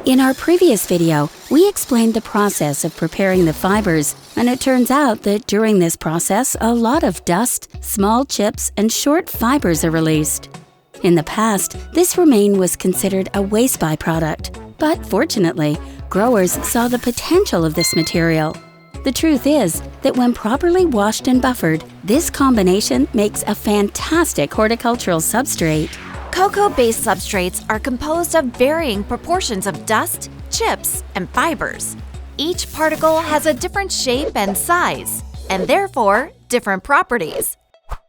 In our previous video, we explained the process of preparing the fibers, and it turns out that during this process, a lot of dust, small chips, and short fibers are released. In the past, this remain was considered a waste byproduct, but fortunately, growers saw the potential of this material. The truth is that when properly washed and buffered, this combination makes a fantastic horticultural substrate. Cocoa-based substrates are composed of varying proportions of dust, chips, and fibers. Each particle has a different shape and size, and therefore different properties.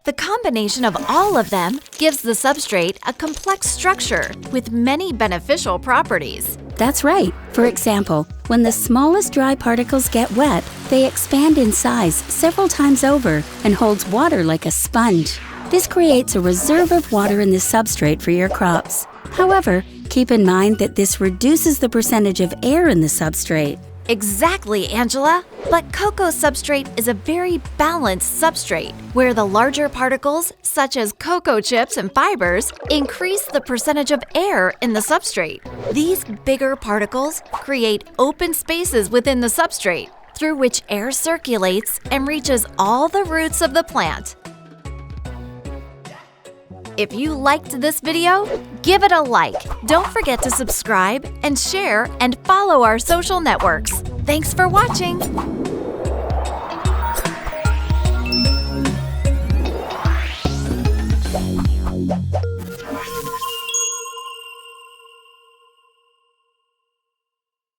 The combination of all of them gives the substrate a complex structure with many beneficial properties. That's right. For example, when the smallest dry particles get wet, they expand in size several times over and holds water like a sponge. This creates a reserve of water in the substrate for your crops. However, keep in mind that this reduces the percentage of air in the substrate. Exactly, Angela. But cocoa substrate is a very balanced substrate, where the larger particles, such as cocoa chips and fibers, increase the percentage of air in the substrate. These bigger particles create open spaces within the substrate, through which air circulates and reaches all the roots of the plant. If you liked this video, give it a like. Don't forget to subscribe and share and follow our social networks. Thanks for watching!